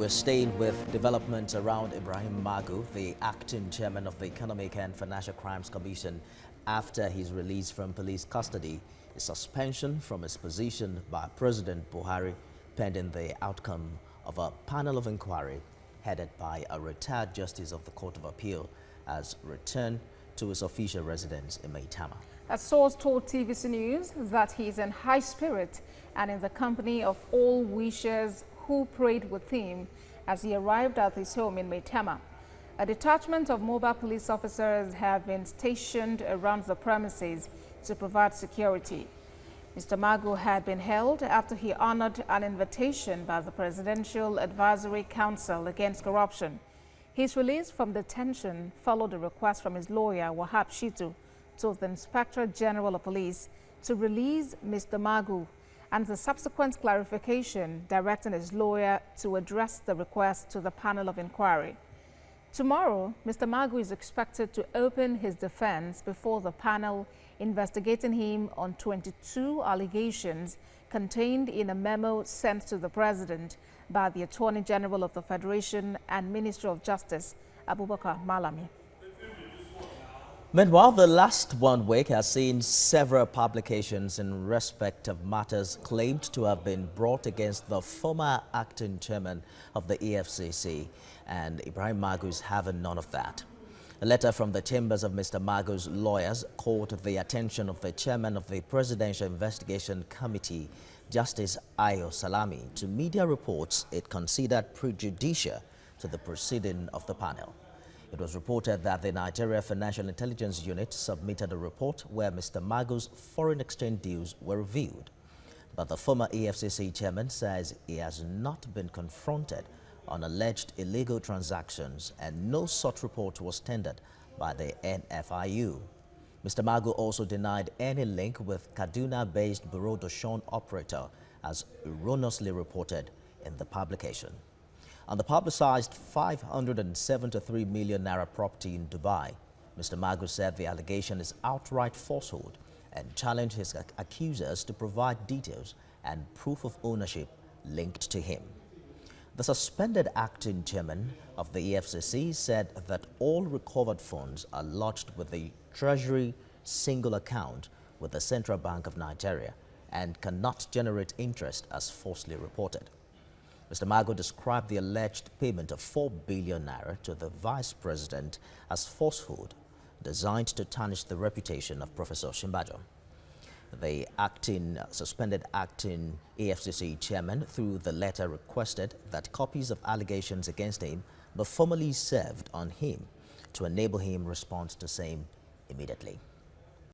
We're staying with developments around Ibrahim Magu, the acting chairman of the Economic and Financial Crimes Commission, after his release from police custody, a suspension from his position by President Buhari pending the outcome of a panel of inquiry headed by a retired justice of the Court of Appeal has returned to his official residence in Maitama. A source told TVC News that he is in high spirit and in the company of all wishers who prayed with him as he arrived at his home in Maitama. A detachment of mobile police officers have been stationed around the premises to provide security. Mr. Magu had been held after he honored an invitation by the Presidential Advisory Council Against Corruption. His release from detention followed a request from his lawyer, Wahab Shitu, to the Inspector General of Police to release Mr. Magu, and the subsequent clarification directing his lawyer to address the request to the panel of inquiry. Tomorrow, Mr. Magu is expected to open his defense before the panel investigating him on 22 allegations contained in a memo sent to the President by the Attorney General of the Federation and Minister of Justice, Abubakar Malami. Meanwhile, the last 1 week has seen several publications in respect of matters claimed to have been brought against the former acting chairman of the EFCC, and Ibrahim Magu is having none of that. A letter from the chambers of Mr. Magu's lawyers called the attention of the chairman of the Presidential Investigation Committee, Justice Ayo Salami, to media reports it considered prejudicial to the proceeding of the panel. It was reported that the Nigeria Financial Intelligence Unit submitted a report where Mr. Magu's foreign exchange deals were reviewed. But the former EFCC chairman says he has not been confronted on alleged illegal transactions and no such report was tendered by the NFIU. Mr. Magu also denied any link with Kaduna-based Bureau de Change operator as erroneously reported in the publication. On the publicized 573 million naira property in Dubai, Mr. Magu said the allegation is outright falsehood and challenged his accusers to provide details and proof of ownership linked to him. The suspended acting chairman of the EFCC said that all recovered funds are lodged with the Treasury single account with the Central Bank of Nigeria and cannot generate interest as falsely reported. Mr. Magu described the alleged payment of 4 billion naira to the vice president as falsehood designed to tarnish the reputation of Professor Shimbajo. The suspended acting EFCC chairman, through the letter, requested that copies of allegations against him be formally served on him to enable him respond to same immediately.